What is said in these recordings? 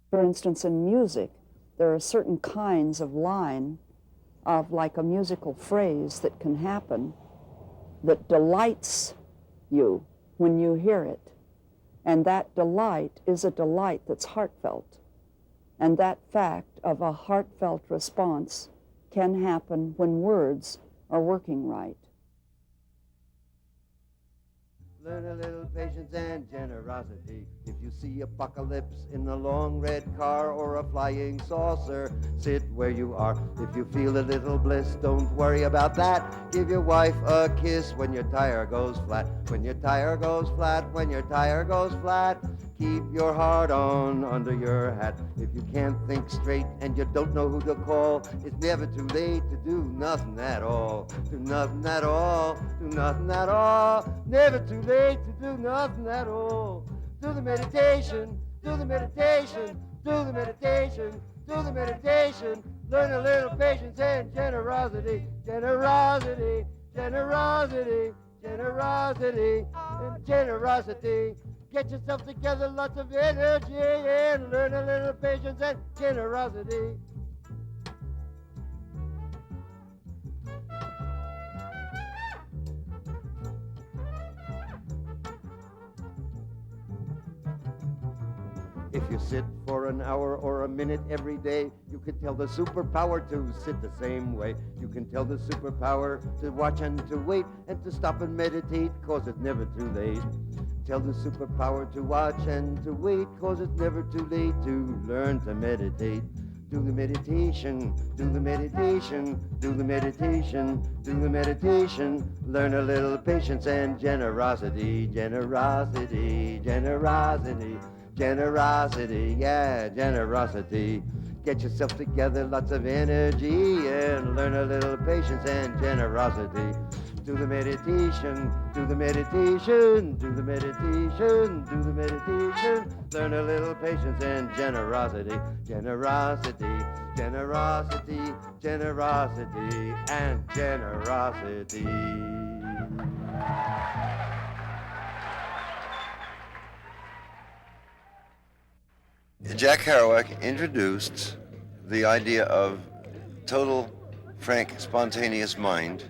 For instance, in music, there are certain kinds of line, of like a musical phrase that can happen that delights you when you hear it. And that delight is a delight that's heartfelt. And that fact of a heartfelt response can happen when words are working right. Learn a little patience and generosity. If you see apocalypse in a long red car or a flying saucer, sit where you are. If you feel a little bliss, don't worry about that. Give your wife a kiss when your tire goes flat. When your tire goes flat, when your tire goes flat, keep your heart on under your hat. If you can't think straight and you don't know who to call, it's never too late to do nothing at all. Do nothing at all. Do nothing at all. Never too late to do nothing at all. Do the meditation. Do the meditation. Do the meditation. Do the meditation. Learn a little patience and generosity. Generosity. Generosity. Generosity. And generosity. Get yourself together, lots of energy, and learn a little patience and generosity. If you sit for an hour or a minute every day, you can tell the superpower to sit the same way. You can tell the superpower to watch and to wait and to stop and meditate, cause it's never too late. Tell the superpower to watch and to wait, cause it's never too late to learn to meditate. Do the meditation, do the meditation, do the meditation, do the meditation. Learn a little patience and generosity, generosity, generosity, generosity, yeah, generosity. Get yourself together, lots of energy, and learn a little patience and generosity. Do the meditation, do the meditation, do the meditation, do the meditation. Learn a little patience and generosity, generosity, generosity, generosity, and generosity. Jack Kerouac introduced the idea of total, frank, spontaneous mind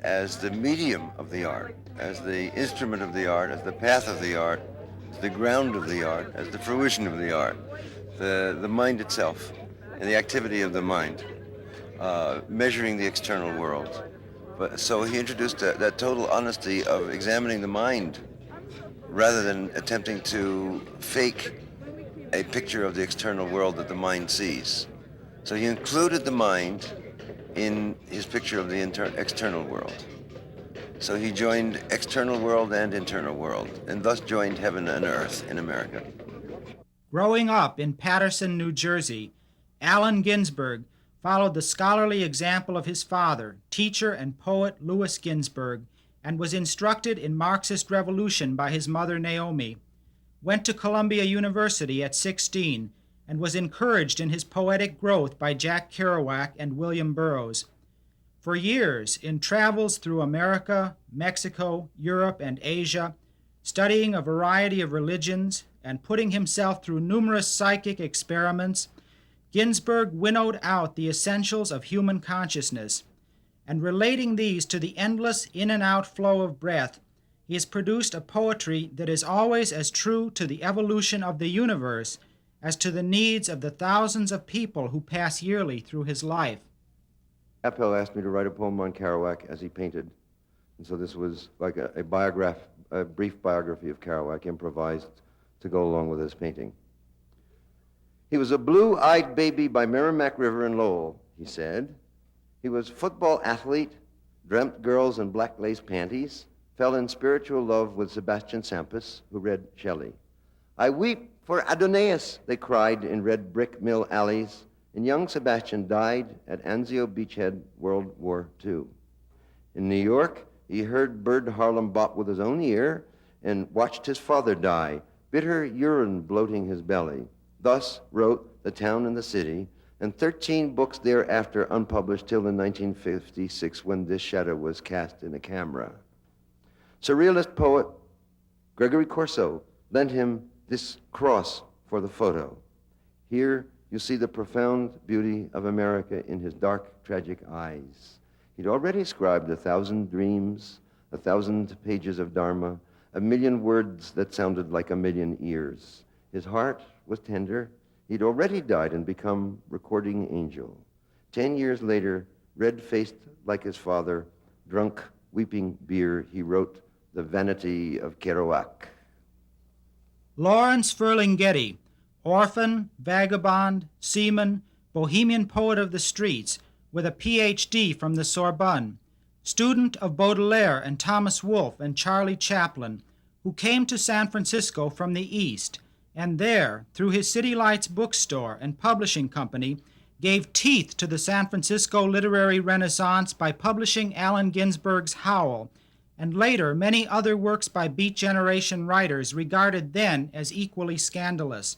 as the medium of the art, as the instrument of the art, as the path of the art, as the ground of the art, as the fruition of the art, the mind itself, and the activity of the mind, measuring the external world. So he introduced that total honesty of examining the mind rather than attempting to fake a picture of the external world that the mind sees. So he included the mind in his picture of the external world. So he joined external world and internal world, and thus joined heaven and earth in America. Growing up in Paterson, New Jersey, Allen Ginsberg followed the scholarly example of his father, teacher and poet Louis Ginsberg, and was instructed in Marxist revolution by his mother Naomi. Went to Columbia University at 16, and was encouraged in his poetic growth by Jack Kerouac and William Burroughs. For years, in travels through America, Mexico, Europe, and Asia, studying a variety of religions and putting himself through numerous psychic experiments, Ginsberg winnowed out the essentials of human consciousness, and relating these to the endless in and out flow of breath, he has produced a poetry that is always as true to the evolution of the universe as to the needs of the thousands of people who pass yearly through his life. Appel asked me to write a poem on Kerouac as he painted. And so this was like a brief biography of Kerouac, improvised to go along with his painting. He was a blue-eyed baby by Merrimack River in Lowell, he said. He was a football athlete, dreamt girls in black lace panties, fell in spiritual love with Sebastian Sampras, who read Shelley. I weep for Adonais, they cried in red brick mill alleys, and young Sebastian died at Anzio Beachhead, World War II. In New York, he heard Bird Harlem Bop with his own ear and watched his father die, bitter urine bloating his belly. Thus wrote The Town and the City, and 13 books thereafter unpublished till in 1956 when This Shadow was cast in a camera. Surrealist poet Gregory Corso lent him this cross for the photo. Here you see the profound beauty of America in his dark, tragic eyes. He'd already scribed 1,000 dreams, 1,000 pages of Dharma, 1,000,000 words that sounded like 1,000,000 ears. His heart was tender. He'd already died and become recording angel. 10 years later, red-faced like his father, drunk, weeping beer, he wrote The Vanity of Kerouac. Lawrence Ferlinghetti, orphan, vagabond, seaman, bohemian poet of the streets, with a Ph.D. from the Sorbonne, student of Baudelaire and Thomas Wolfe and Charlie Chaplin, who came to San Francisco from the East, and there, through his City Lights bookstore and publishing company, gave teeth to the San Francisco literary renaissance by publishing Allen Ginsberg's Howl, and later many other works by Beat Generation writers regarded then as equally scandalous.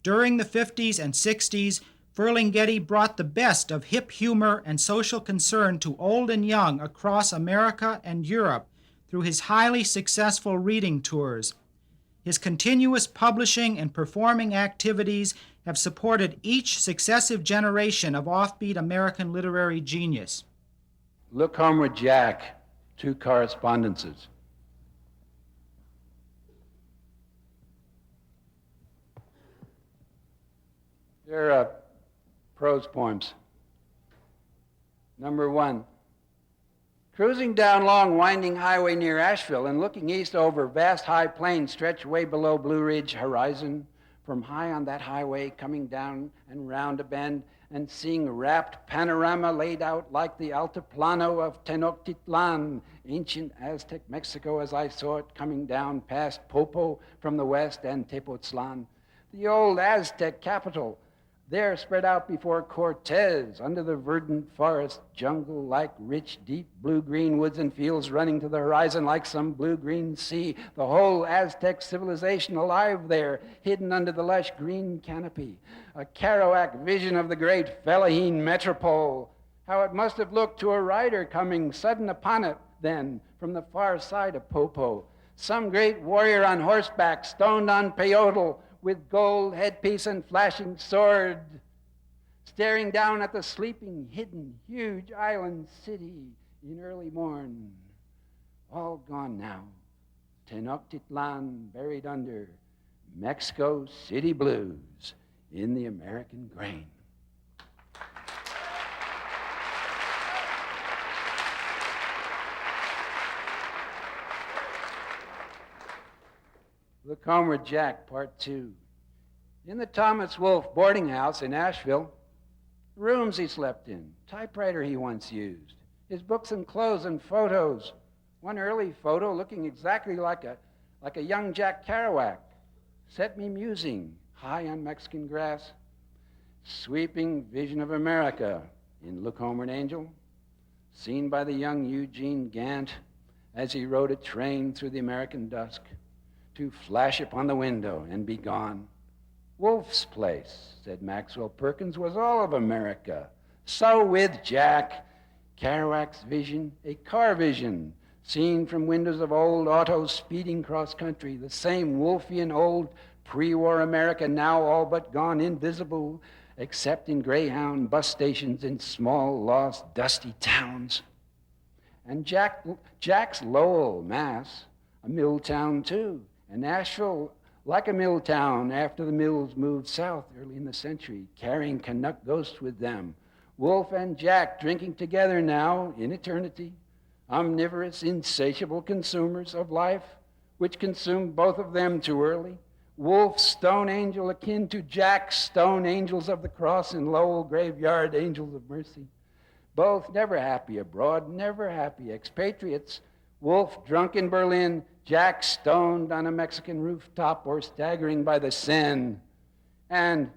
During the 50s and 60s, Ferlinghetti brought the best of hip humor and social concern to old and young across America and Europe through his highly successful reading tours. His continuous publishing and performing activities have supported each successive generation of offbeat American literary genius. Look Homeward, Jack, 2 correspondences. They're prose poems. Number 1. Cruising down long winding highway near Asheville and looking east over vast high plains stretched way below Blue Ridge horizon, from high on that highway coming down and round a bend and seeing a rapt panorama laid out like the altiplano of Tenochtitlan, ancient Aztec Mexico as I saw it coming down past Popo from the west and Tepoztlan, the old Aztec capital, there spread out before Cortez, under the verdant forest jungle like rich, deep blue-green woods and fields running to the horizon like some blue-green sea, the whole Aztec civilization alive there, hidden under the lush green canopy. A Kerouac vision of the great Fellahin metropole. How it must have looked to a rider coming sudden upon it then from the far side of Popo. Some great warrior on horseback, stoned on peyote, with gold headpiece and flashing sword, staring down at the sleeping, hidden, huge island city in early morn. All gone now. Tenochtitlan buried under Mexico City blues in the American grain. Look Homeward, Jack, Part 2. In the Thomas Wolfe boarding house in Asheville, rooms he slept in, typewriter he once used, his books and clothes and photos. One early photo looking exactly like a young Jack Kerouac, set me musing, high on Mexican grass. Sweeping vision of America in Look Homeward, Angel, seen by the young Eugene Gant as he rode a train through the American dusk, to flash upon the window and be gone. Wolfe's place, said Maxwell Perkins, was all of America. So with Jack, Kerouac's vision, a car vision, seen from windows of old autos speeding cross country, the same Wolfian old pre-war America now all but gone invisible, except in Greyhound bus stations in small, lost, dusty towns. And Jack's Lowell, Mass., a mill town too, and Nashville, like a mill town after the mills moved south early in the century, carrying Canuck ghosts with them. Wolfe and Jack drinking together now in eternity, omnivorous, insatiable consumers of life, which consumed both of them too early. Wolfe's stone angel akin to Jack's stone angels of the cross in Lowell graveyard, angels of mercy. Both never happy abroad, never happy expatriates. Wolfe drunk in Berlin, Jack stoned on a Mexican rooftop or staggering by the Seine. And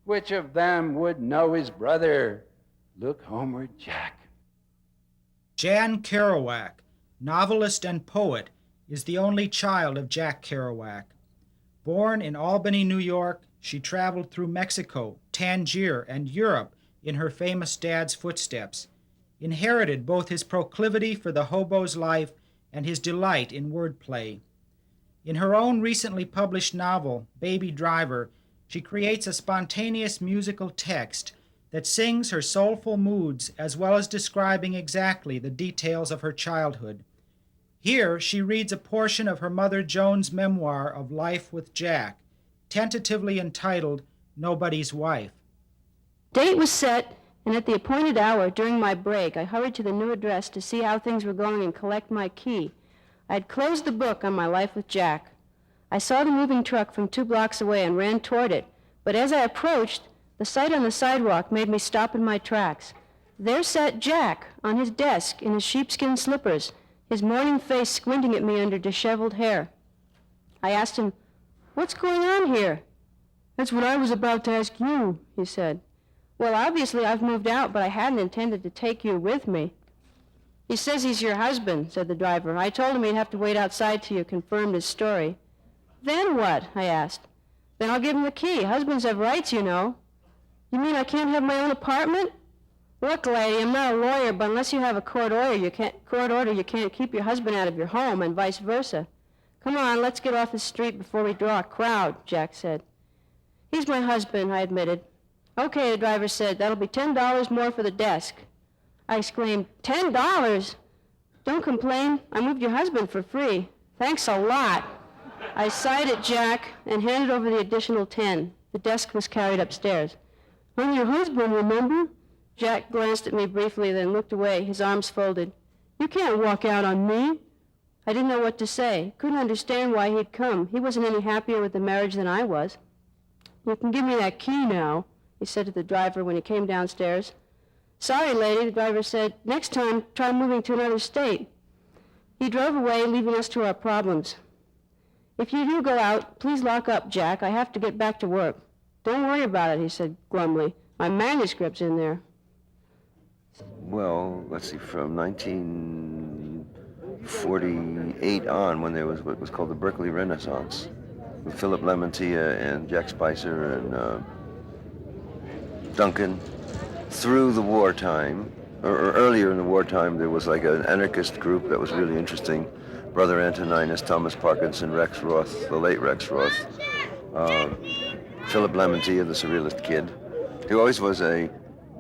which of them would know his brother? Look homeward, Jack. Jan Kerouac, novelist and poet, is the only child of Jack Kerouac. Born in Albany, New York, she traveled through Mexico, Tangier, and Europe in her famous dad's footsteps, inherited both his proclivity for the hobo's life and his delight in wordplay. In her own recently published novel, Baby Driver, She creates a spontaneous musical text that sings her soulful moods as well as describing exactly the details of her childhood. Here she reads a portion of her mother Joan's memoir of life with Jack, tentatively entitled Nobody's Wife. Date was set, and at the appointed hour during my break, I hurried to the new address to see how things were going and collect my key. I had closed the book on my life with Jack. I saw the moving truck from 2 blocks away and ran toward it, but as I approached, the sight on the sidewalk made me stop in my tracks. There sat Jack on his desk in his sheepskin slippers, his morning face squinting at me under disheveled hair. I asked him, "What's going on here?" "That's what I was about to ask you," he said. "Well, obviously I've moved out, but I hadn't intended to take you with me." "He says he's your husband," said the driver. "I told him he'd have to wait outside till you confirmed his story." "Then what?" I asked. "Then I'll give him the key. Husbands have rights, you know." "You mean I can't have my own apartment?" "Look, lady, I'm not a lawyer, but unless you have a court order, you can't keep your husband out of your home and vice versa." "Come on, let's get off the street before we draw a crowd," Jack said. "He's my husband," I admitted. "Okay," the driver said, "that'll be $10 more for the desk." I exclaimed, "$10? Don't complain. I moved your husband for free. Thanks a lot." I sighed at Jack and handed over the additional 10. The desk was carried upstairs. "I'm your husband, remember?" Jack glanced at me briefly, then looked away, his arms folded. "You can't walk out on me." I didn't know what to say. Couldn't understand why he'd come. He wasn't any happier with the marriage than I was. "You can give me that key now," he said to the driver when he came downstairs. "Sorry, lady," the driver said. "Next time, try moving to another state." He drove away, leaving us to our problems. "If you do go out, please lock up, Jack. I have to get back to work." "Don't worry about it," he said glumly. "My manuscript's in there." Well, let's see, from 1948 on, when there was what was called the Berkeley Renaissance, with Philip Lamantia and Jack Spicer and Duncan, through the wartime, or earlier in the wartime, there was like an anarchist group that was really interesting. Brother Antoninus, Thomas Parkinson, Rex Roth, the late Rex Roth, Philip Lamantia, the Surrealist Kid. He always was a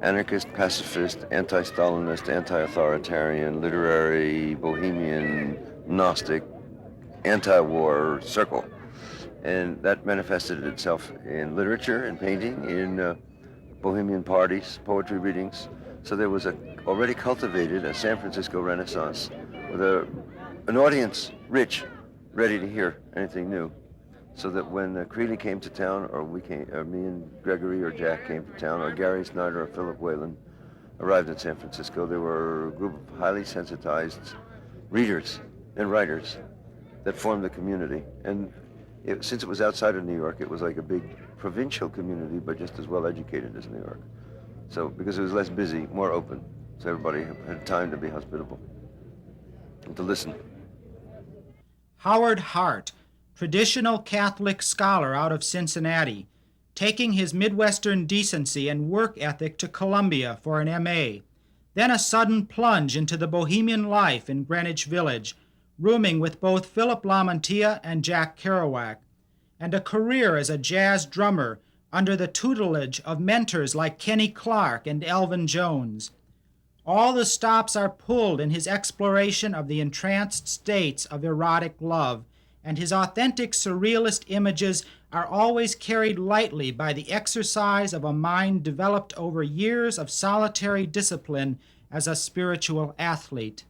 anarchist, pacifist, anti-Stalinist, anti-authoritarian, literary, bohemian, Gnostic, anti-war circle. And that manifested itself in literature and painting, in bohemian parties, poetry readings. So there was already cultivated a San Francisco Renaissance with an audience rich, ready to hear anything new. So that when Creeley came to town, or me and Gregory or Jack came to town, or Gary Snyder or Philip Whalen arrived in San Francisco, there were a group of highly sensitized readers and writers that formed the community. And since it was outside of New York, it was like a big provincial community, but just as well educated as New York. So, because it was less busy, more open, so everybody had time to be hospitable and to listen. Howard Hart, traditional Catholic scholar out of Cincinnati, taking his Midwestern decency and work ethic to Columbia for an M.A., then a sudden plunge into the bohemian life in Greenwich Village, rooming with both Philip Lamantia and Jack Kerouac, and a career as a jazz drummer under the tutelage of mentors like Kenny Clarke and Elvin Jones. All the stops are pulled in his exploration of the entranced states of erotic love, and his authentic surrealist images are always carried lightly by the exercise of a mind developed over years of solitary discipline as a spiritual athlete.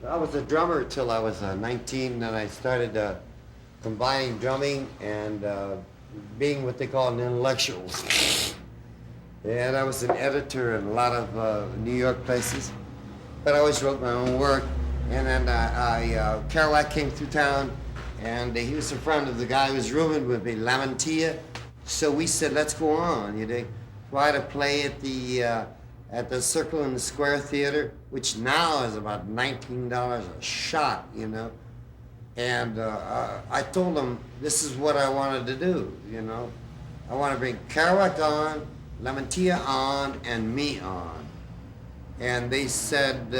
I was a drummer till I was 19, and I started combining drumming and being what they call an intellectual. And I was an editor in a lot of New York places, but I always wrote my own work. And then Kerouac came through town, and he was a friend of the guy who was rooming with me, Lamantia. So we said, let's go on, try to play at the Circle in the Square Theater, which now is about $19 a shot, And I told them this is what I wanted to do, I want to bring Kerouac on, Lamantia on, and me on. And they said,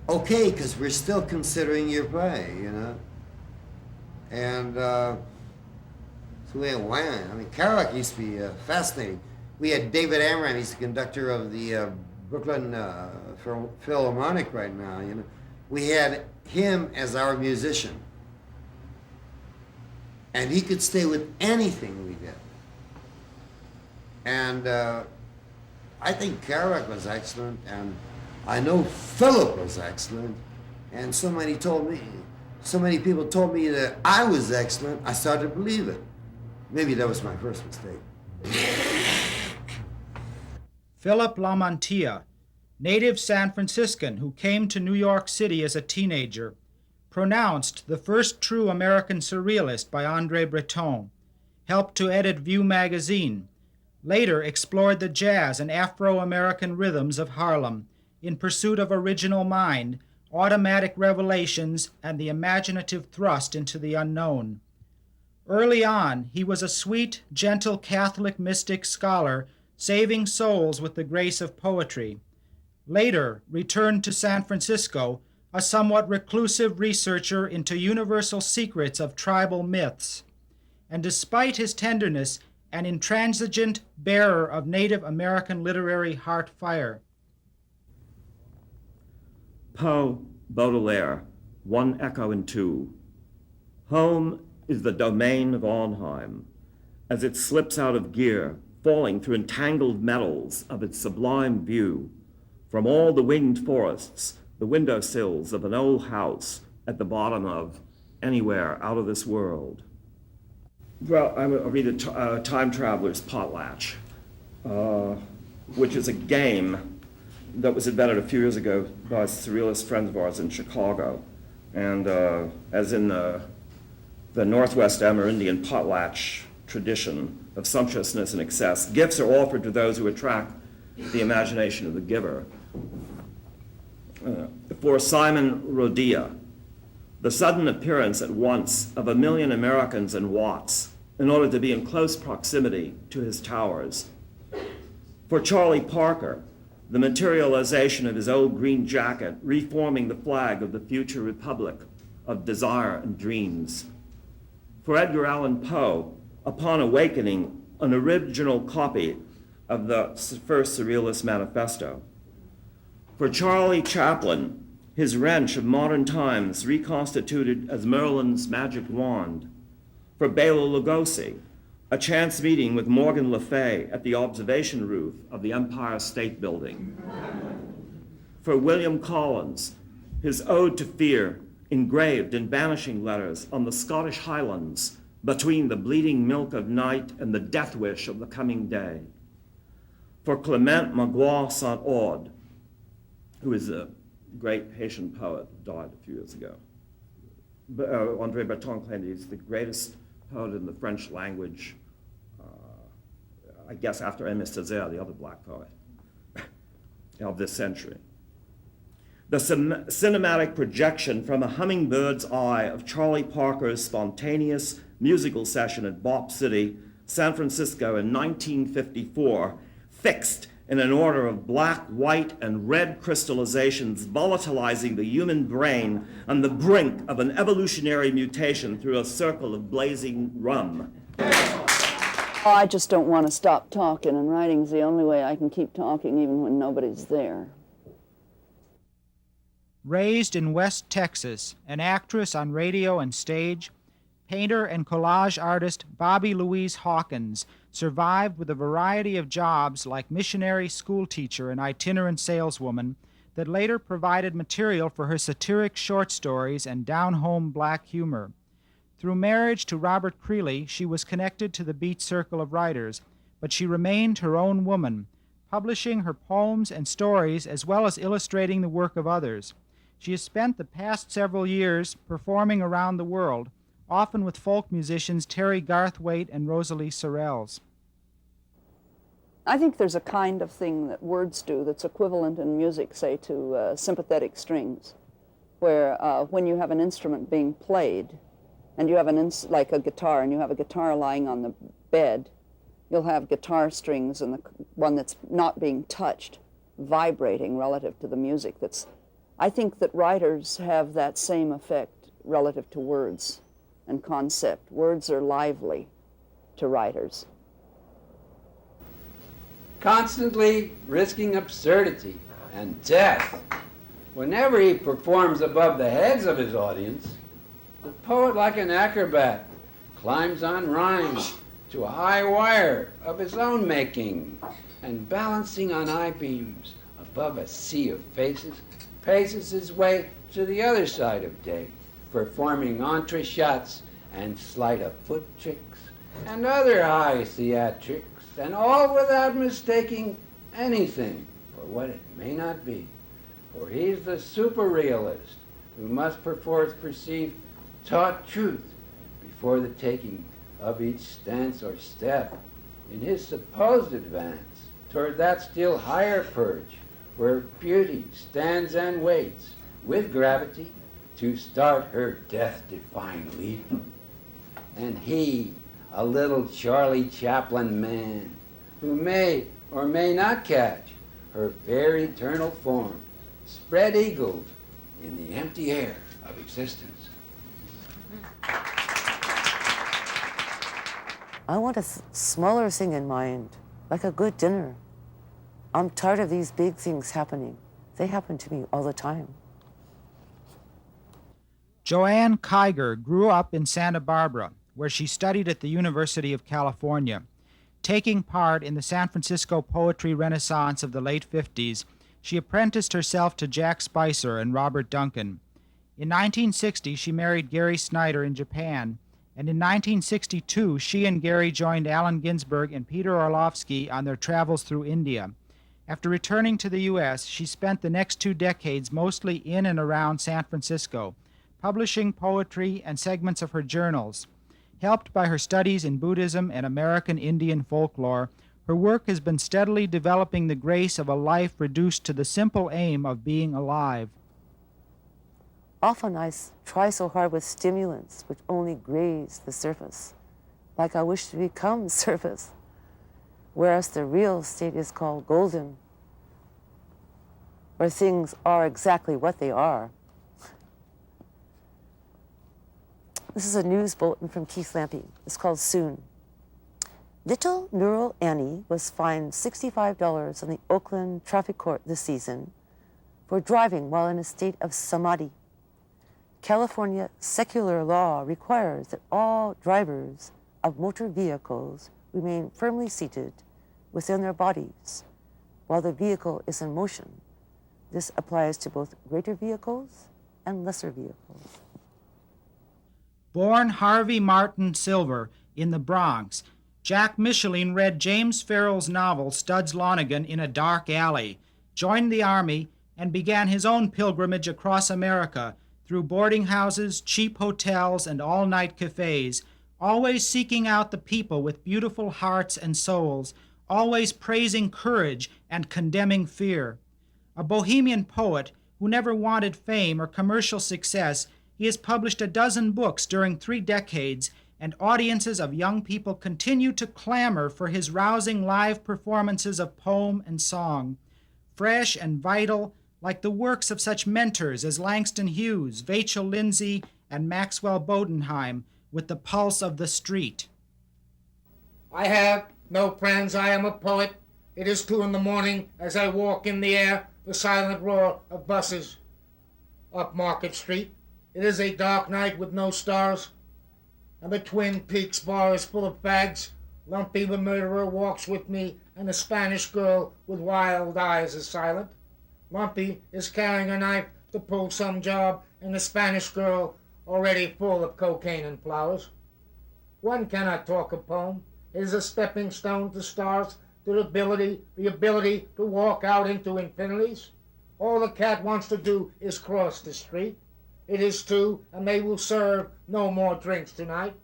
okay, because we're still considering your play, And so It's the way it went. I mean, Kerouac used to be fascinating. We had David Amram, he's the conductor of the Brooklyn Philharmonic right now, you know. We had him as our musician. And he could stay with anything we did. And I think Kerouac was excellent, and I know Philip was excellent, and so many people told me that I was excellent, I started to believe it. Maybe that was my first mistake. Philip Lamantia, native San Franciscan who came to New York City as a teenager, pronounced the first true American surrealist by André Breton, helped to edit View magazine, later explored the jazz and Afro-American rhythms of Harlem in pursuit of original mind, automatic revelations, and the imaginative thrust into the unknown. Early on, he was a sweet, gentle Catholic mystic scholar, saving souls with the grace of poetry. Later, returned to San Francisco, a somewhat reclusive researcher into universal secrets of tribal myths. And despite his tenderness, an intransigent bearer of Native American literary heart fire. Poe, Baudelaire, One Echo in Two. Home is the domain of Arnheim, as it slips out of gear, falling through entangled metals of its sublime view, from all the winged forests, the windowsills of an old house at the bottom of anywhere out of this world. Well, I'll read Time Traveler's Potlatch, which is a game that was invented a few years ago by surrealist friends of ours in Chicago. And as in the Northwest Amerindian potlatch tradition of sumptuousness and excess, gifts are offered to those who attract the imagination of the giver. For Simon Rodia, the sudden appearance at once of 1 million Americans in Watts in order to be in close proximity to his towers. For Charlie Parker, the materialization of his old green jacket reforming the flag of the future republic of desire and dreams. For Edgar Allan Poe, upon awakening, an original copy of the first Surrealist Manifesto. For Charlie Chaplin, his wrench of modern times reconstituted as Merlin's magic wand. For Bela Lugosi, a chance meeting with Morgan Le Fay at the observation roof of the Empire State Building. For William Collins, his Ode to Fear, engraved in banishing letters on the Scottish Highlands between the bleeding milk of night and the death wish of the coming day. For Clement Magloire Saint-Aude, who is a great Haitian poet, died a few years ago. André Breton claimed he's the greatest poet in the French language, I guess after Aimé Césaire, the other black poet of this century. The cinematic projection from a hummingbird's eye of Charlie Parker's spontaneous musical session at Bop City, San Francisco in 1954, fixed in an order of black, white, and red crystallizations volatilizing the human brain on the brink of an evolutionary mutation through a circle of blazing rum. I just don't want to stop talking, and writing's the only way I can keep talking even when nobody's there. Raised in West Texas, an actress on radio and stage, painter and collage artist Bobby Louise Hawkins survived with a variety of jobs like missionary schoolteacher and itinerant saleswoman that later provided material for her satiric short stories and down-home black humor. Through marriage to Robert Creeley, she was connected to the Beat Circle of writers, but she remained her own woman, publishing her poems and stories as well as illustrating the work of others. She has spent the past several years performing around the world, often with folk musicians Terry Garthwaite and Rosalie Sorrells. I think there's a kind of thing that words do that's equivalent in music, say, to sympathetic strings, where when you have an instrument being played, and you have like a guitar, and you have a guitar lying on the bed, you'll have guitar strings and the one that's not being touched vibrating relative to the music. I think that writers have that same effect relative to words and concept. Words are lively. to writers. Constantly risking absurdity and death. Whenever he performs above the heads of his audience, the poet, like an acrobat, climbs on rhyme to a high wire of his own making, and balancing on I-beams above a sea of faces, paces his way to the other side of day, performing entre-shots and sleight-of-foot tricks and other high theatrics, and all without mistaking anything for what it may not be. For he's the super-realist who must perforce perceive taught truth before the taking of each stance or step in his supposed advance toward that still higher perch where beauty stands and waits with gravity to start her death-defying leap. And he, a little Charlie Chaplin man, who may or may not catch her fair eternal form, spread-eagled in the empty air of existence. I want a smaller thing in mind, like a good dinner. I'm tired of these big things happening. They happen to me all the time. Joanne Kiger grew up in Santa Barbara, where she studied at the University of California. Taking part in the San Francisco poetry renaissance of the late 50s, she apprenticed herself to Jack Spicer and Robert Duncan. In 1960, she married Gary Snyder in Japan, and in 1962, she and Gary joined Allen Ginsberg and Peter Orlovsky on their travels through India. After returning to the U.S., she spent the next 2 decades mostly in and around San Francisco, publishing poetry and segments of her journals. Helped by her studies in Buddhism and American Indian folklore, her work has been steadily developing the grace of a life reduced to the simple aim of being alive. Often I try so hard with stimulants which only graze the surface, like I wish to become surface, whereas the real state is called golden, where things are exactly what they are. This is a news bulletin from Keith Lampe. It's called Soon. Little Neural Annie was fined $65 on the Oakland traffic court this season for driving while in a state of samadhi. California secular law requires that all drivers of motor vehicles remain firmly seated within their bodies while the vehicle is in motion. This applies to both greater vehicles and lesser vehicles. Born Harvey Martin Silver in the Bronx, Jack Micheline read James Farrell's novel Studs Lonergan in a dark alley, joined the Army, and began his own pilgrimage across America through boarding houses, cheap hotels, and all-night cafes, always seeking out the people with beautiful hearts and souls, always praising courage and condemning fear. A bohemian poet who never wanted fame or commercial success, he has published 12 books during 3 decades, and audiences of young people continue to clamor for his rousing live performances of poem and song, fresh and vital, like the works of such mentors as Langston Hughes, Vachel Lindsay, and Maxwell Bodenheim, with the pulse of the street. I have no friends, I am a poet. It is 2 a.m. as I walk in the air, the silent roar of buses up Market Street. It is a dark night with no stars, and the Twin Peaks bar is full of fags. Lumpy the murderer walks with me, and the Spanish girl with wild eyes is silent. Lumpy is carrying a knife to pull some job, and the Spanish girl already full of cocaine and flowers. One cannot talk a poem. It is a stepping stone to stars, to the ability to walk out into infinities. All the cat wants to do is cross the street. It is 2, and they will serve no more drinks tonight.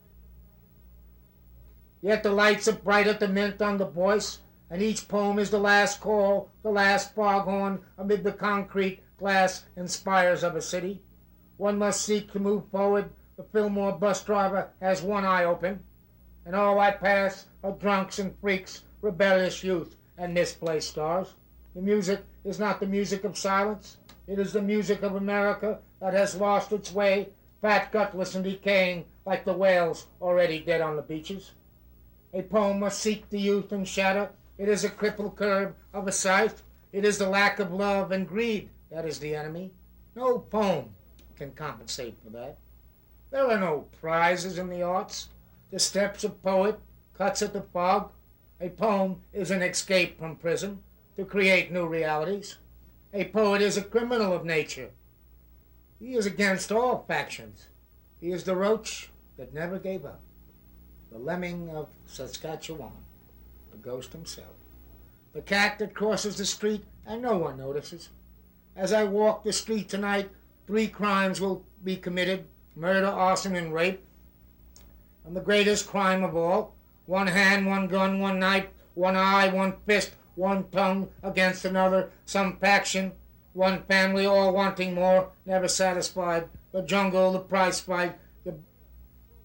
Yet the lights are bright at the Mint on the Boyce, and each poem is the last call, the last foghorn amid the concrete, glass, and spires of a city. One must seek to move forward. The Fillmore bus driver has one eye open, and all I pass are drunks and freaks, rebellious youth, and misplaced stars. The music is not the music of silence. It is the music of America that has lost its way, fat, gutless, and decaying like the whales already dead on the beaches. A poem must seek the youth and shadow. It is a crippled curve of a scythe. It is the lack of love and greed that is the enemy. No poem can compensate for that. There are no prizes in the arts. The steps of poet cuts at the fog. A poem is an escape from prison to create new realities. A poet is a criminal of nature. He is against all factions. He is the roach that never gave up, the lemming of Saskatchewan, the ghost himself, the cat that crosses the street and no one notices. As I walk the street tonight, 3 crimes will be committed: murder, arson, and rape. And the greatest crime of all: 1 hand, 1 gun, 1 knife, 1 eye, 1 fist, 1 tongue against another, some faction, 1 family, all wanting more, never satisfied. The jungle, the prize fight,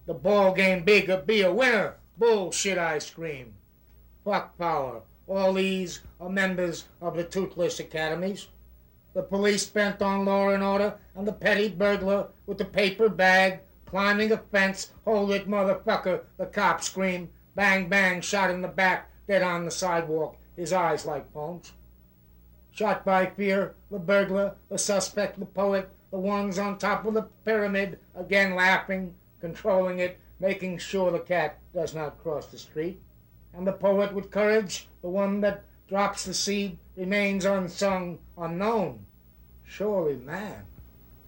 the ball game bigger, be a winner. Bullshit, I scream. Fuck power. All these are members of the toothless academies. The police bent on law and order, and the petty burglar with the paper bag climbing a fence. Hold it, motherfucker, the cops scream. Bang, bang, shot in the back, dead on the sidewalk, his eyes like poems. Shot by fear, the burglar, the suspect, the poet, the ones on top of the pyramid, again laughing, controlling it, making sure the cat does not cross the street. And the poet with courage, the one that drops the seed, remains unsung, unknown. Surely man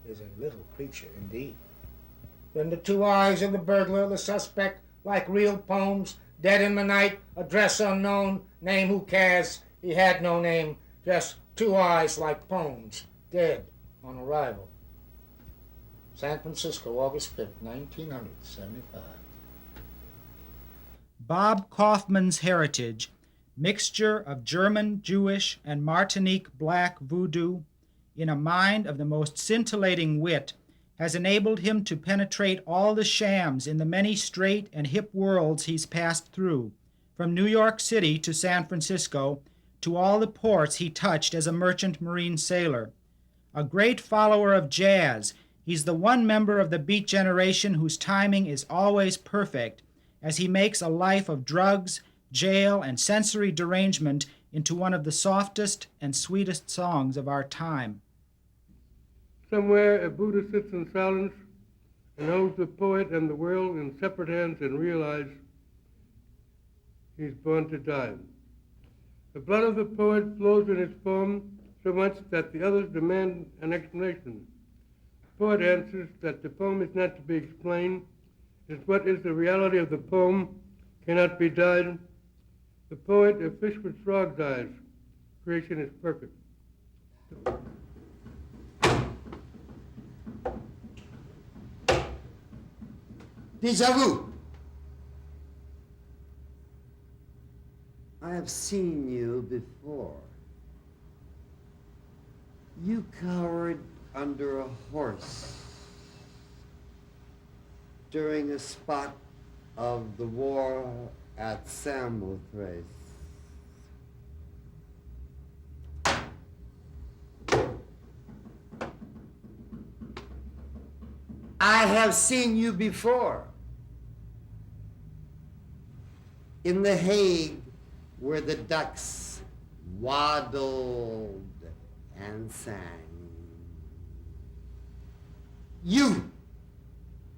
is a little creature indeed. Then the 2 eyes of the burglar, the suspect, like real poems, dead in the night, address unknown, name who cares, he had no name, just 2 eyes like poems, dead on arrival. San Francisco, August 5th, 1975. Bob Kaufman's heritage, mixture of German, Jewish, and Martinique black voodoo, in a mind of the most scintillating wit, has enabled him to penetrate all the shams in the many straight and hip worlds he's passed through, from New York City to San Francisco, to all the ports he touched as a merchant marine sailor. A great follower of jazz, he's the one member of the Beat generation whose timing is always perfect, as he makes a life of drugs, jail, and sensory derangement into one of the softest and sweetest songs of our time. Somewhere a Buddha sits in silence and holds the poet and the world in separate hands and realizes he's born to die. The blood of the poet flows in his poem so much that the others demand an explanation. The poet answers that the poem is not to be explained. It's what is the reality of the poem cannot be died. The poet, a fish with frog's eyes. Creation is perfect. Déjà vu. I have seen you before. You cowered under a horse during a spot of the war at Samothrace. I have seen you before in The Hague, where the ducks waddled and sang. You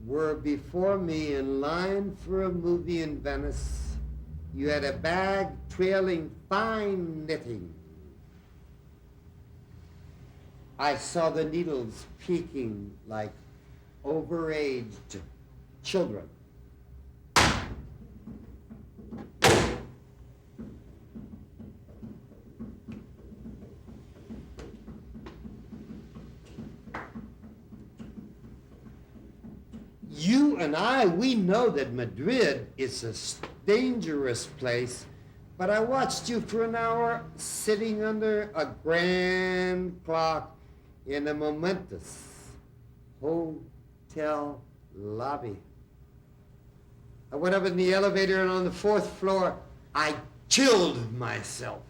were before me in line for a movie in Venice. You had a bag trailing fine knitting. I saw the needles peeking like overaged children. You and I, we know that Madrid is a dangerous place, but I watched you for an hour sitting under a grand clock in a momentous hotel lobby. I went up in the elevator, and on the 4th floor, I killed myself.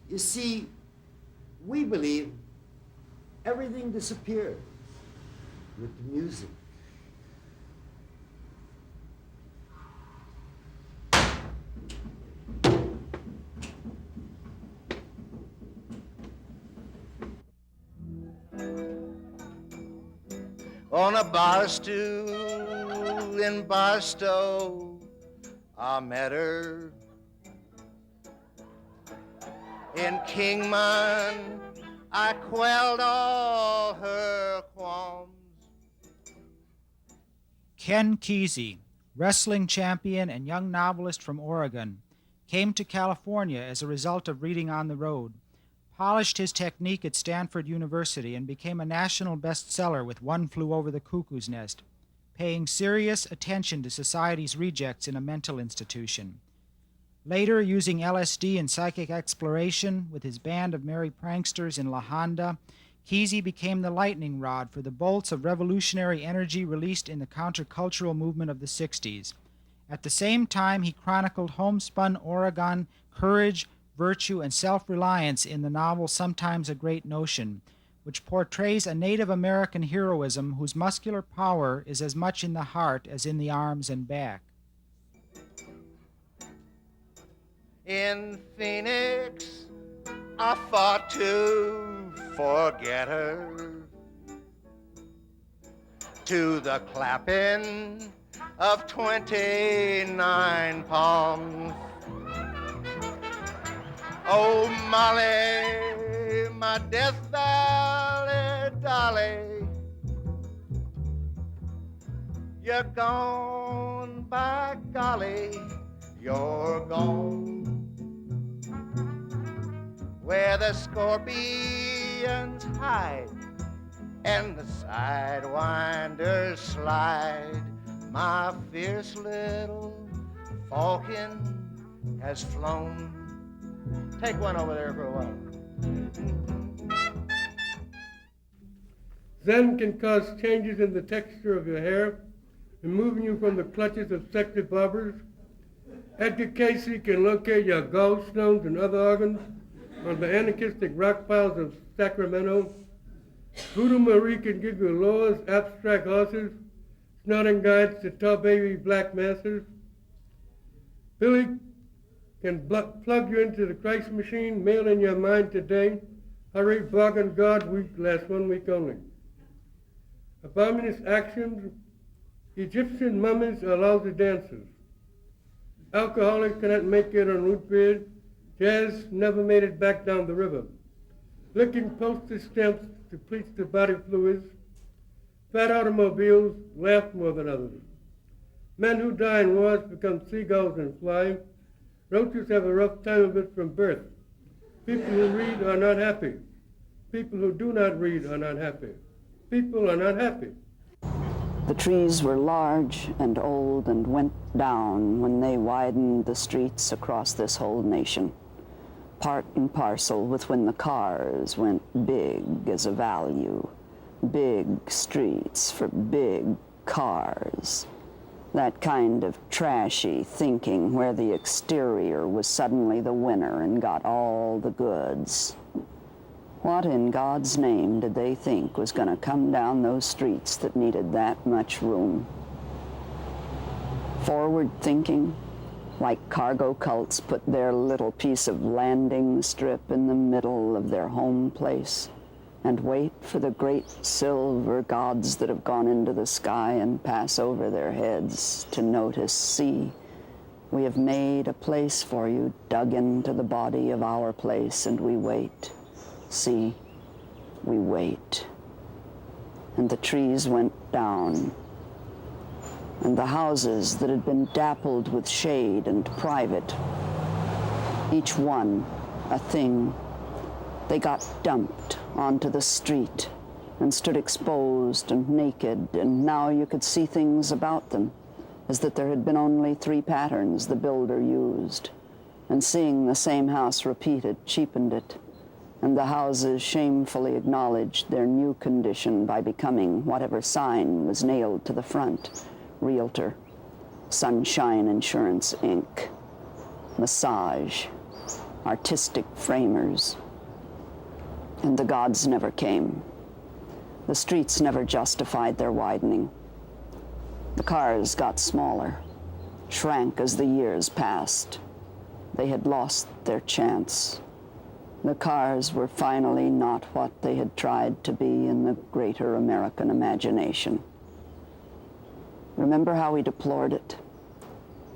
You see, we believe everything disappears with the music. on a bar stool in Barstow. I met her in Kingman. I quelled all her qualms. Ken Kesey, wrestling champion and young novelist from Oregon, came to California as a result of reading on the road, polished his technique at Stanford University, and became a national bestseller with One Flew Over the Cuckoo's Nest, paying serious attention to society's rejects in a mental institution. Later, using LSD and psychic exploration with his band of merry pranksters in La Honda, Kesey became the lightning rod for the bolts of revolutionary energy released in the countercultural movement of the 60s. At the same time, he chronicled homespun Oregon courage, virtue, and self-reliance in the novel Sometimes a Great Notion, which portrays a Native American heroism whose muscular power is as much in the heart as in the arms and back. In Phoenix, I fought to forget her, to the clapping of 29 palms. Oh, Molly, my Death Valley dolly, you're gone, by golly, you're gone. Where the scorpions hide and the sidewinders slide, my fierce little falcon has flown. Take one over there for a while. Zen can cause changes in the texture of your hair, removing you from the clutches of sexy barbers. Edgar Casey can locate your gallstones and other organs on the anarchistic rock piles of Sacramento. Voodoo Marie can give you Laura's abstract horses, snorting guides to tall baby black masters. Billy can plug you into the Christ machine, mail in your mind today. Hurry, bargain God, week lasts 1 week only. Abominous actions, Egyptian mummies are lousy dancers. Alcoholics cannot make it on root beer. Jazz never made it back down the river. Licking postage stamps depletes the body fluids. Fat automobiles laugh more than others. Men who die in wars become seagulls and fly. Roaches have a rough time of it from birth. People who read are not happy. People who do not read are not happy. People are not happy. The trees were large and old and went down when they widened the streets across this whole nation, part and parcel with when the cars went big as a value, big streets for big cars. That kind of trashy thinking where the exterior was suddenly the winner and got all the goods. What in God's name did they think was going to come down those streets that needed that much room? Forward thinking, like cargo cults put their little piece of landing strip in the middle of their home place and wait for the great silver gods that have gone into the sky and pass over their heads to notice, see, we have made a place for you dug into the body of our place, and we wait. See, we wait. And the trees went down, and the houses that had been dappled with shade and private, each one a thing, they got dumped onto the street and stood exposed and naked, and now you could see things about them as that there had been only 3 patterns the builder used, and seeing the same house repeated cheapened it, and the houses shamefully acknowledged their new condition by becoming whatever sign was nailed to the front: Realtor, Sunshine Insurance, Inc., Massage, Artistic Framers. And the gods never came. The streets never justified their widening. The cars got smaller, shrank as the years passed. They had lost their chance. The cars were finally not what they had tried to be in the greater American imagination. Remember how we deplored it?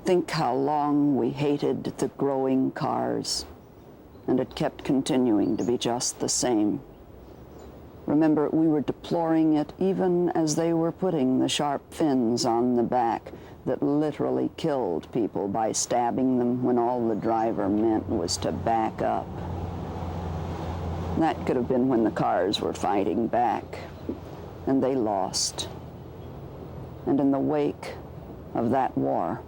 Think how long we hated the growing cars, and it kept continuing to be just the same. Remember, we were deploring it even as they were putting the sharp fins on the back that literally killed people by stabbing them when all the driver meant was to back up. That could have been when the cars were fighting back, and they lost. And in the wake of that war,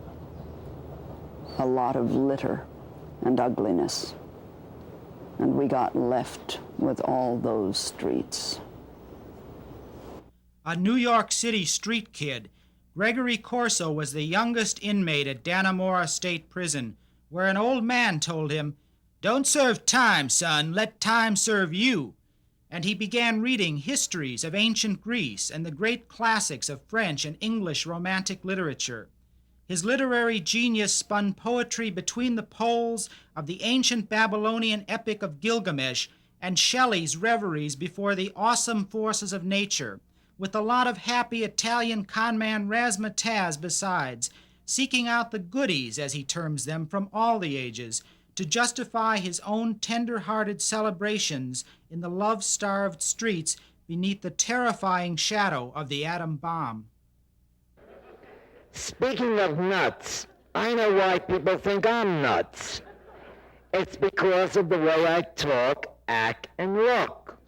a lot of litter and ugliness. And we got left with all those streets. A New York City street kid, Gregory Corso was the youngest inmate at Dannemora State Prison, where an old man told him, "Don't serve time, son, let time serve you." And he began reading histories of ancient Greece and the great classics of French and English Romantic literature. His literary genius spun poetry between the poles of the ancient Babylonian epic of Gilgamesh and Shelley's reveries before the awesome forces of nature, with a lot of happy Italian conman razzmatazz besides, seeking out the goodies, as he terms them, from all the ages, to justify his own tender-hearted celebrations in the love-starved streets beneath the terrifying shadow of the atom bomb. Speaking of nuts, I know why people think I'm nuts. It's because of the way I talk, act, and look.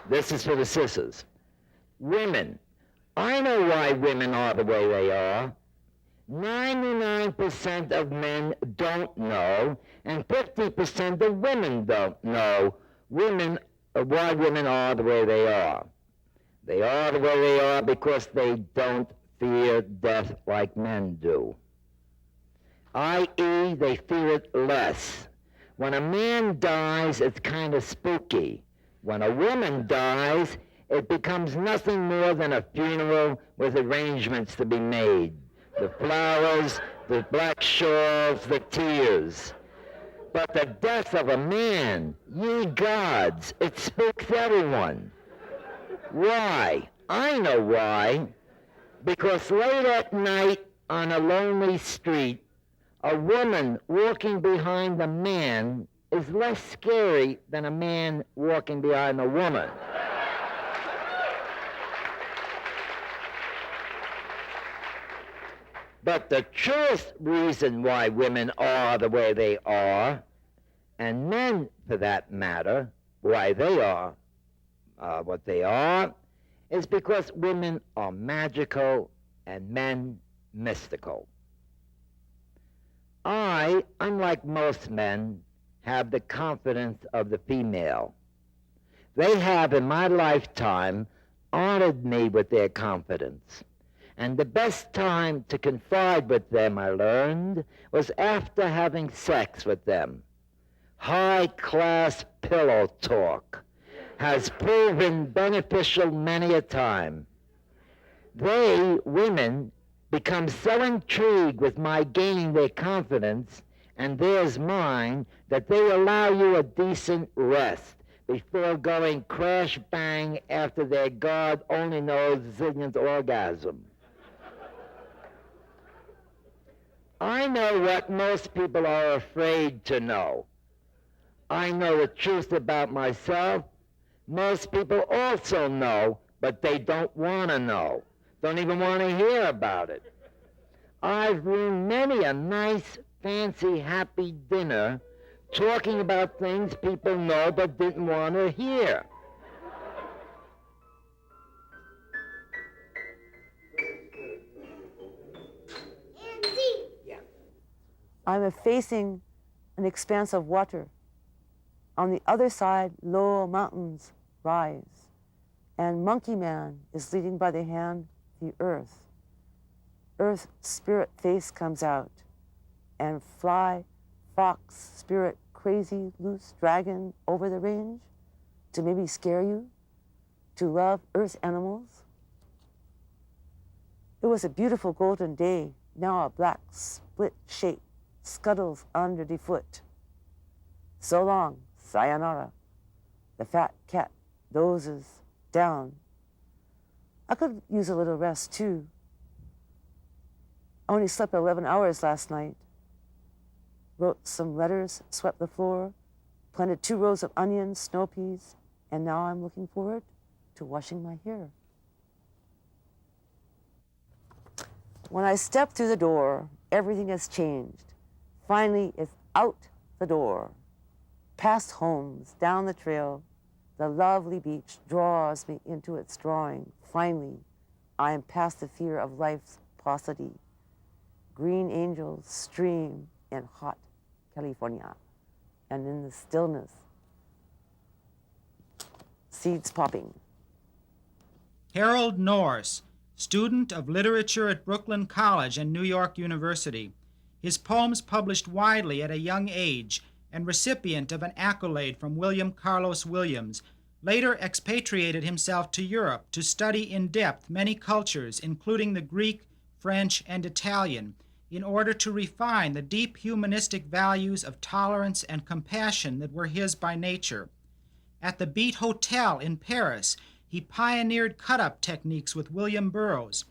This is for the sisters. Women. I know why women are the way they are. 99% of men don't know, and 50% of women don't know why women are the way they are. They are the way they are because they don't fear death like men do. i.e., they fear it less. When a man dies, it's kind of spooky. When a woman dies, it becomes nothing more than a funeral with arrangements to be made. The flowers, the black shawls, the tears. But the death of a man, ye gods, it spooks everyone. Why? I know why. Because late at night on a lonely street, a woman walking behind a man is less scary than a man walking behind a woman. But the truest reason why women are the way they are, and men, for that matter, why they are what they are, is because women are magical and men mystical. I, unlike most men, have the confidence of the female. They have, in my lifetime, honored me with their confidence. And the best time to confide with them, I learned, was after having sex with them. High-class pillow talk has proven beneficial many a time. They, women, become so intrigued with my gaining their confidence, and theirs mine, that they allow you a decent rest before going crash-bang after their God only knows zillionth orgasm. I know what most people are afraid to know. I know the truth about myself. Most people also know, but they don't want to know. Don't even want to hear about it. I've ruined many a nice, fancy, happy dinner talking about things people know but didn't want to hear. I'm facing an expanse of water. On the other side, low mountains rise, and Monkey Man is leading by the hand the earth. Earth spirit face comes out, and fly, fox, spirit, crazy, loose dragon over the range to maybe scare you, to love earth animals. It was a beautiful golden day Now a black split shape scuttles under the foot. So long, sayonara. The fat cat dozes down. I could use a little rest, too. I only slept 11 hours last night. Wrote some letters, swept the floor, planted 2 rows of onions, snow peas, and now I'm looking forward to washing my hair. When I step through the door, everything has changed. Finally, it's out the door. Past homes, down the trail, the lovely beach draws me into its drawing. Finally, I am past the fear of life's paucity. Green angels stream in hot California, and in the stillness, seeds popping. Harold Norse, student of literature at Brooklyn College and New York University. His poems published widely at a young age and recipient of an accolade from William Carlos Williams, later expatriated himself to Europe to study in depth many cultures, including the Greek, French, and Italian, in order to refine the deep humanistic values of tolerance and compassion that were his by nature. At the Beat Hotel in Paris, he pioneered cut-up techniques with William Burroughs.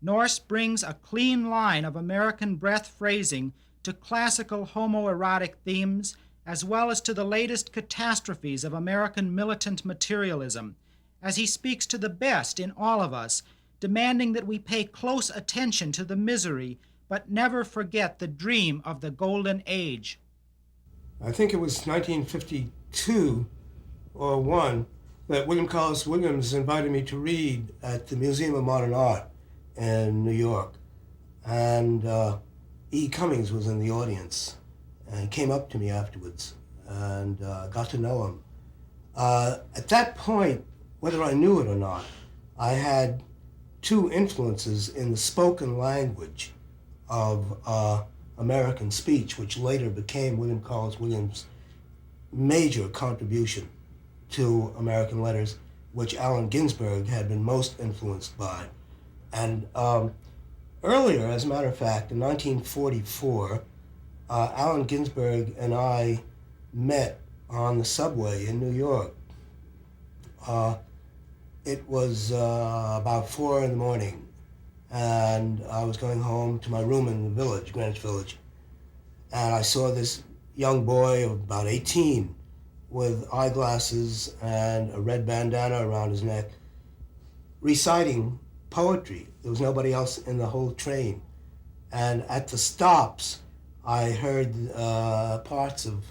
Norse brings a clean line of American breath phrasing to classical homoerotic themes, as well as to the latest catastrophes of American militant materialism, as he speaks to the best in all of us, demanding that we pay close attention to the misery, but never forget the dream of the Golden Age. I think it was 1952 or 1 that William Carlos Williams invited me to read at the Museum of Modern Art in New York. And E. Cummings was in the audience, and he came up to me afterwards and got to know him. At that point, whether I knew it or not, I had 2 influences in the spoken language of American speech, which later became William Carlos Williams' major contribution to American letters, which Allen Ginsberg had been most influenced by. And earlier, as a matter of fact, in 1944, Allen Ginsberg and I met on the subway in New York. It was about 4 in the morning, and I was going home to my room in the village, Greenwich Village, and I saw this young boy of about 18 with eyeglasses and a red bandana around his neck reciting poetry. There was nobody else in the whole train. And at the stops, I heard parts of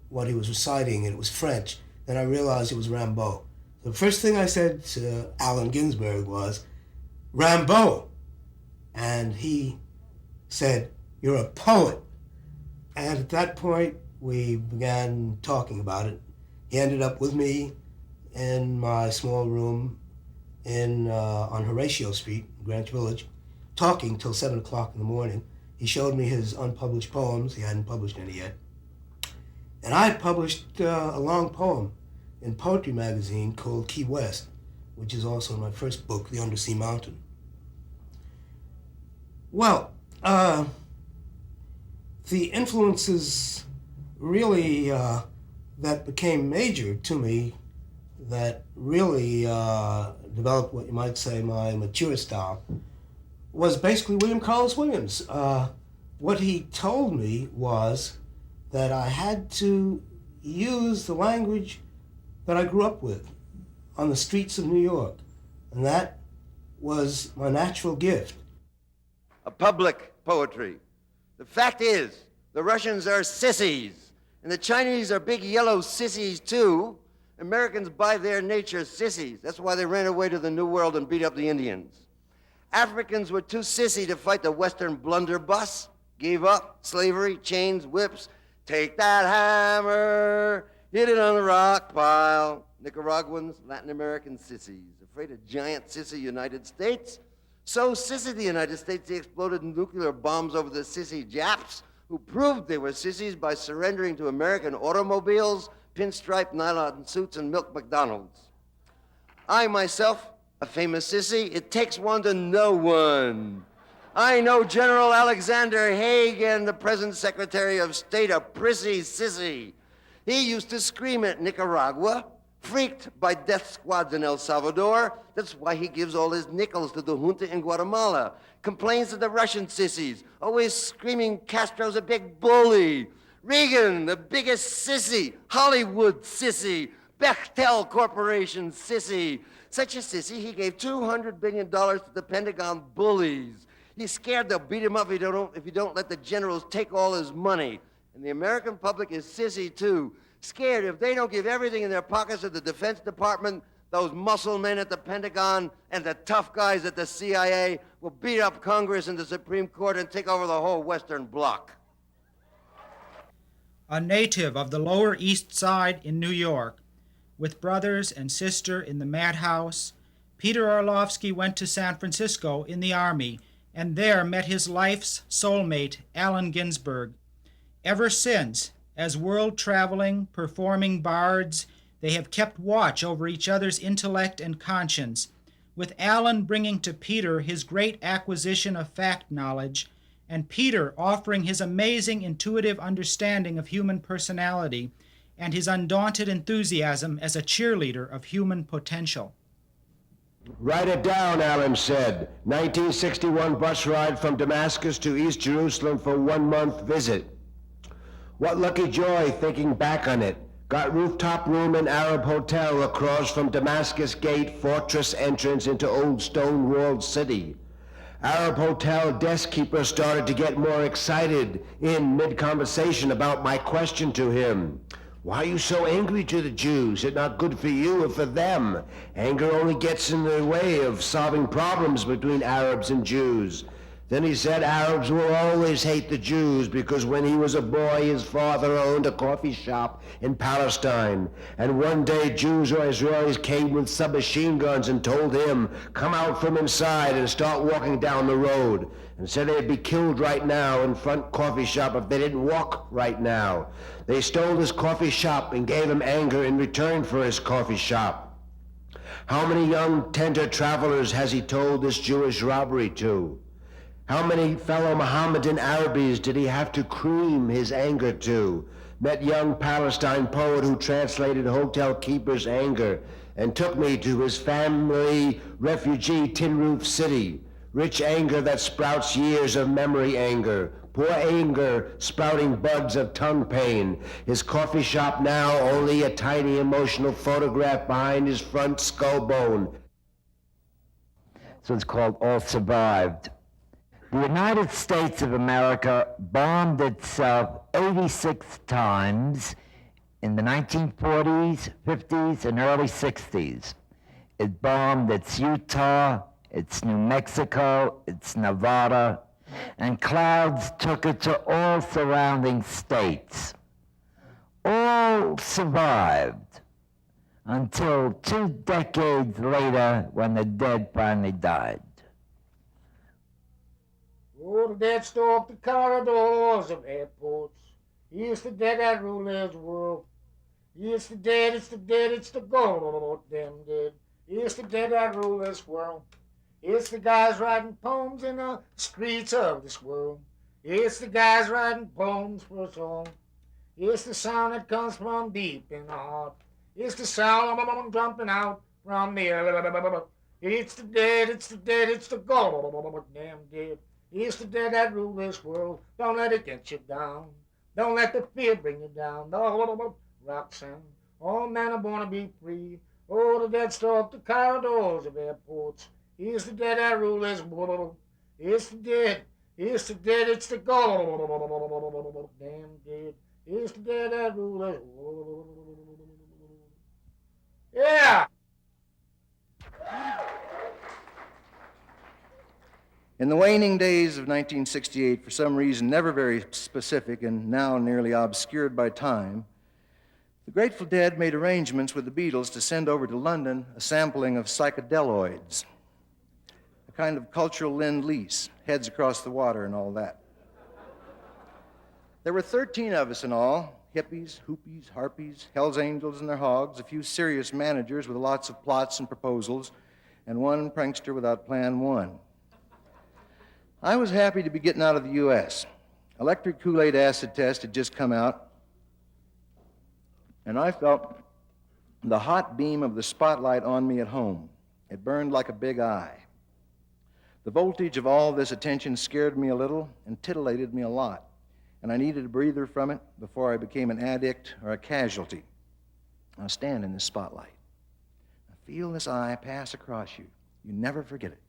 what he was reciting, and it was French. Then I realized it was Rimbaud. The first thing I said to Allen Ginsberg was, "Rimbaud." And he said, "You're a poet." And at that point, we began talking about it. He ended up with me in my small room on Horatio Street, Greenwich Village, talking till 7 o'clock in the morning. He showed me his unpublished poems. He hadn't published any yet. And I had published a long poem in Poetry magazine called Key West, which is also my first book, The Undersea Mountain. Well, the influences really that became major to me, that really developed what you might say my mature style, was basically William Carlos Williams. What he told me was that I had to use the language that I grew up with on the streets of New York, and that was my natural gift. A public poetry. The fact is, the Russians are sissies, and the Chinese are big yellow sissies too. Americans, by their nature, sissies. That's why they ran away to the New World and beat up the Indians. Africans were too sissy to fight the Western blunderbuss, gave up, slavery, chains, whips. Take that hammer, hit it on the rock pile. Nicaraguans, Latin American sissies, afraid of giant sissy United States. So sissy the United States, they exploded nuclear bombs over the sissy Japs, who proved they were sissies by surrendering to American automobiles, pinstripe nylon suits, and milk McDonald's. I myself, a famous sissy, it takes one to know one. I know General Alexander Haig, the present Secretary of State, a prissy sissy. He used to scream at Nicaragua, freaked by death squads in El Salvador. That's why he gives all his nickels to the junta in Guatemala. Complains of the Russian sissies, always screaming Castro's a big bully. Reagan, the biggest sissy. Hollywood sissy. Bechtel Corporation sissy. Such a sissy, he gave $200 billion to the Pentagon bullies. He's scared they'll beat him up if you don't let the generals take all his money. And the American public is sissy, too. Scared if they don't give everything in their pockets to the Defense Department, those muscle men at the Pentagon and the tough guys at the CIA will beat up Congress and the Supreme Court and take over the whole Western Bloc. A native of the Lower East Side in New York, with brothers and sister in the madhouse, Peter Orlovsky went to San Francisco in the Army and there met his life's soulmate, Allen Ginsberg. Ever since, as world-traveling, performing bards, they have kept watch over each other's intellect and conscience, with Allen bringing to Peter his great acquisition of fact knowledge, and Peter offering his amazing intuitive understanding of human personality and his undaunted enthusiasm as a cheerleader of human potential. Write it down, Allen said. 1961 bus ride from Damascus to East Jerusalem for 1 month visit. What lucky joy thinking back on it. Got rooftop room in Arab hotel across from Damascus Gate, fortress entrance into old stone-walled city. Arab hotel desk keeper started to get more excited in mid-conversation about my question to him. Why are you so angry to the Jews? It's not good for you or for them. Anger only gets in the way of solving problems between Arabs and Jews. Then he said Arabs will always hate the Jews because when he was a boy, his father owned a coffee shop in Palestine. And one day Jews or Israelis came with submachine guns and told him, come out from inside and start walking down the road. And said they'd be killed right now in front coffee shop if they didn't walk right now. They stole his coffee shop and gave him anger in return for his coffee shop. How many young tender travelers has he told this Jewish robbery to? How many fellow Mohammedan Arabis did he have to cream his anger to? Met young Palestine poet who translated hotel keeper's anger and took me to his family refugee tin roof city. Rich anger that sprouts years of memory anger. Poor anger sprouting buds of tongue pain. His coffee shop now only a tiny emotional photograph behind his front skull bone. So it's called All Survived. The United States of America bombed itself 86 times in the 1940s, 50s, and early 60s. It bombed its Utah, it's New Mexico, it's Nevada, and clouds took it to all surrounding states. All survived until 2 decades later when the dead finally died. Oh, the dead store up the corridors of airports. Here's the dead that rule this world. Here's the dead, it's the dead, it's the goddamn dead. Here's the dead that rule this world. It's the guys writing poems in the streets of this world. It's the guys writing poems for us all. It's the sound that comes from deep in the heart. It's the sound of jumping out from the air. It's the dead, it's the dead, it's the goddamn dead. It's the dead that rule this world. Don't let it get you down. Don't let the fear bring you down. The Roxanne. All men are born to be free. Oh, the dead store up the corridors of airports. It's the dead that rule this world. It's the dead. It's the dead. It's the damn dead. It's the dead that rule this world. Yeah. In the waning days of 1968, for some reason never very specific and now nearly obscured by time, the Grateful Dead made arrangements with the Beatles to send over to London a sampling of psychedeloids, a kind of cultural lend-lease, heads across the water and all that. There were 13 of us in all, hippies, hoopies, harpies, Hells Angels and their hogs, a few serious managers with lots of plots and proposals, and one prankster without plan one. I was happy to be getting out of the U.S. Electric Kool-Aid acid test had just come out, and I felt the hot beam of the spotlight on me at home. It burned like a big eye. The voltage of all this attention scared me a little and titillated me a lot, and I needed a breather from it before I became an addict or a casualty. Now stand in this spotlight. Now feel this eye pass across you. You never forget it.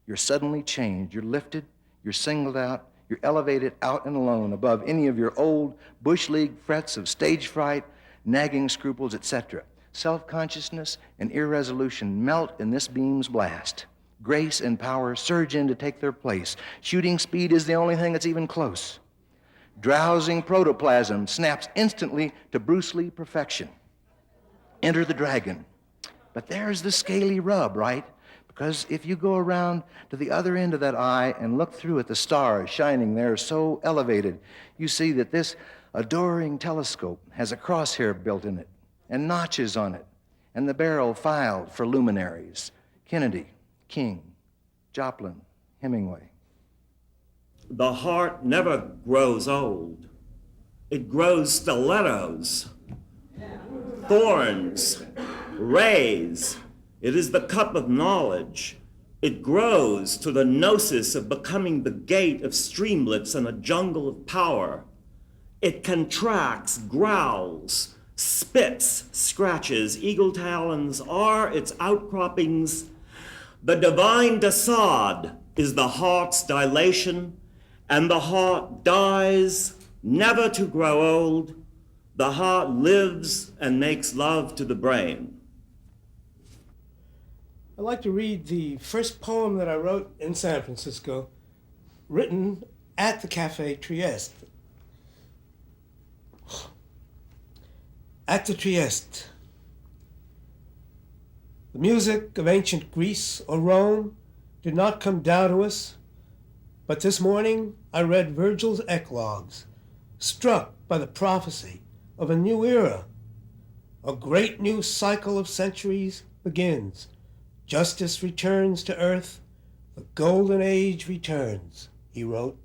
You're suddenly changed. You're lifted. You're singled out. You're elevated out and alone above any of your old bush league frets of stage fright, nagging scruples, etc. Self-consciousness and irresolution melt in this beam's blast. Grace and power surge in to take their place. Shooting speed is the only thing that's even close. Drowsing protoplasm snaps instantly to Bruce Lee perfection. Enter the dragon. But there's the scaly rub, right? Because if you go around to the other end of that eye and look through at the stars shining there so elevated, you see that this adoring telescope has a crosshair built in it and notches on it, and the barrel filed for luminaries: Kennedy, King, Joplin, Hemingway. The heart never grows old. It grows stilettos, thorns, rays. It is the cup of knowledge. It grows to the gnosis of becoming the gate of streamlets in a jungle of power. It contracts, growls, spits, scratches. Eagle talons are its outcroppings. The divine Dasad is the heart's dilation, and the heart dies, never to grow old. The heart lives and makes love to the brain. I'd like to read the first poem that I wrote in San Francisco, written at the Cafe Trieste. At the Trieste. The music of ancient Greece or Rome did not come down to us, but this morning I read Virgil's eclogues, struck by the prophecy of a new era. A great new cycle of centuries begins. Justice returns to earth, the golden age returns, he wrote,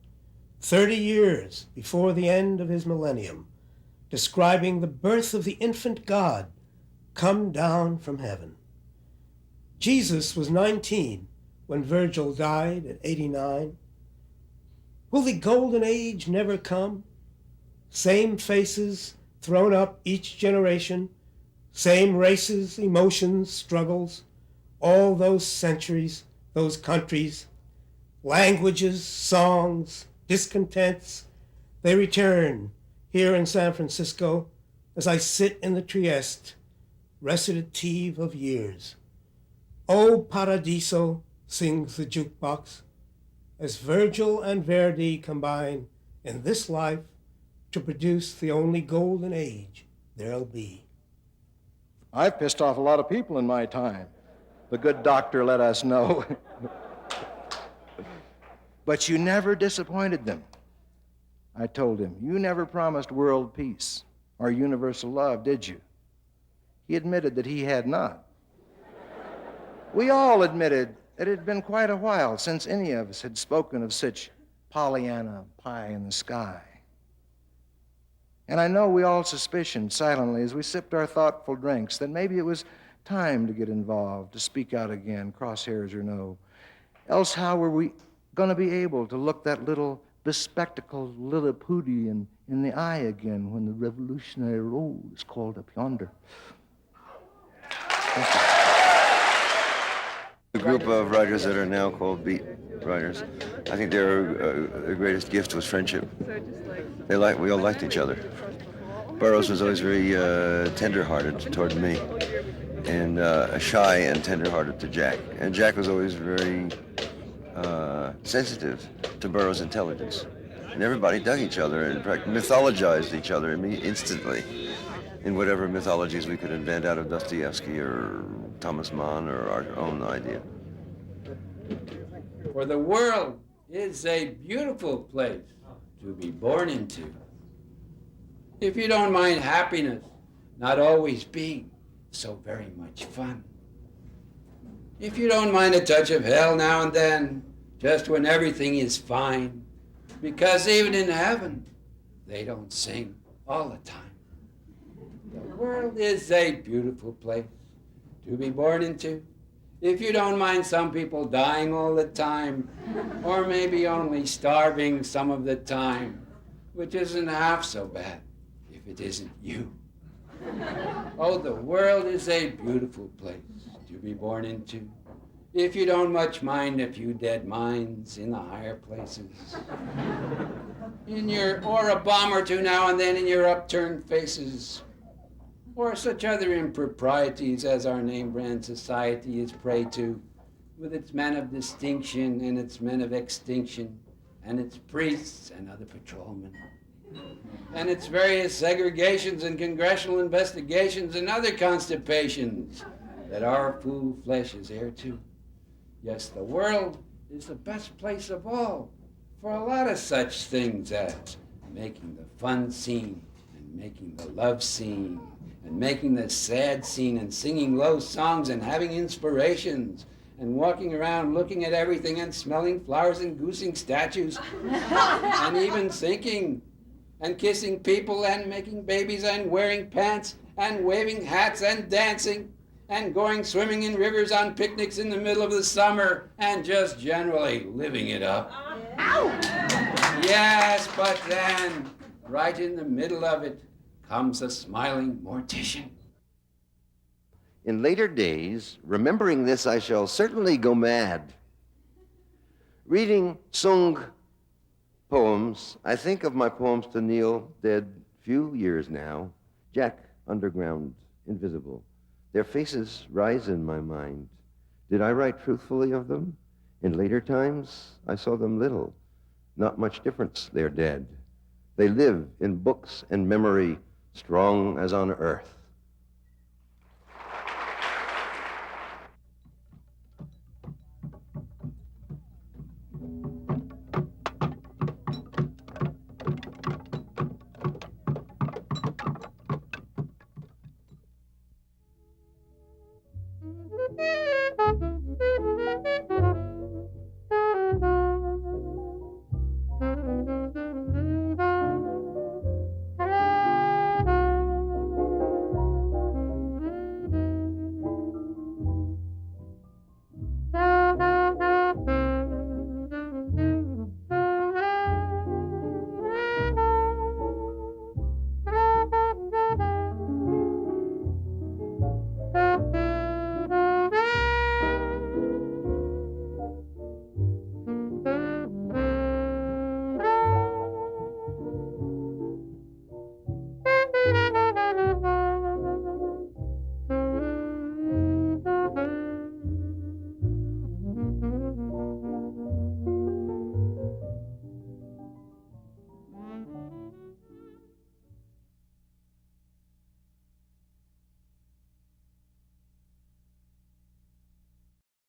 30 years before the end of his millennium, describing the birth of the infant God come down from heaven. Jesus was 19 when Virgil died at 89. Will the golden age never come? Same faces thrown up each generation, same races, emotions, struggles, all those centuries, those countries, languages, songs, discontents, they return here in San Francisco as I sit in the Trieste, recitative of years. O Paradiso, sings the jukebox, as Virgil and Verdi combine in this life to produce the only golden age there'll be. I've pissed off a lot of people in my time. The good doctor let us know. But you never disappointed them. I told him, you never promised world peace or universal love, did you? He admitted that he had not. We all admitted that it had been quite a while since any of us had spoken of such Pollyanna pie in the sky. And I know we all suspicioned silently as we sipped our thoughtful drinks that maybe it was time to get involved, to speak out again, crosshairs or no. Else how were we going to be able to look that little bespectacled Lilliputian in the eye again when the Revolutionary Road is called up yonder? Thank you. The group of writers that are now called beat writers, I think their greatest gift was friendship. We all liked each other. Burroughs was always very tender-hearted toward me, and shy and tender-hearted to Jack. And Jack was always very sensitive to Burroughs' intelligence. And everybody dug each other and mythologized each other instantly in whatever mythologies we could invent out of Dostoevsky or Thomas Mann or our own idea. For the world is a beautiful place to be born into. If you don't mind happiness not always being so very much fun. If you don't mind a touch of hell now and then, just when everything is fine, because even in heaven, they don't sing all the time. The world is a beautiful place to be born into, if you don't mind some people dying all the time, or maybe only starving some of the time, which isn't half so bad if it isn't you. Oh, the world is a beautiful place to be born into, if you don't much mind a few dead minds in the higher places. Or a bomb or two now and then in your upturned faces, or such other improprieties as our name brand society is prey to, with its men of distinction and its men of extinction, and its priests and other patrolmen, and its various segregations and congressional investigations and other constipations that our fool flesh is heir to. Yes, the world is the best place of all for a lot of such things as making the fun scene and making the love scene and making the sad scene and singing low songs and having inspirations and walking around looking at everything and smelling flowers and goosing statues and even thinking and kissing people and making babies and wearing pants and waving hats and dancing and going swimming in rivers on picnics in the middle of the summer and just generally living it up. Ow! Yes, but then, right in the middle of it, comes a smiling mortician. In later days, remembering this, I shall certainly go mad. Reading sung poems, I think of my poems to Neil, dead few years now, Jack, Underground, Invisible. Their faces rise in my mind. Did I write truthfully of them? In later times, I saw them little. Not much difference, they're dead. They live in books and memory, strong as on earth.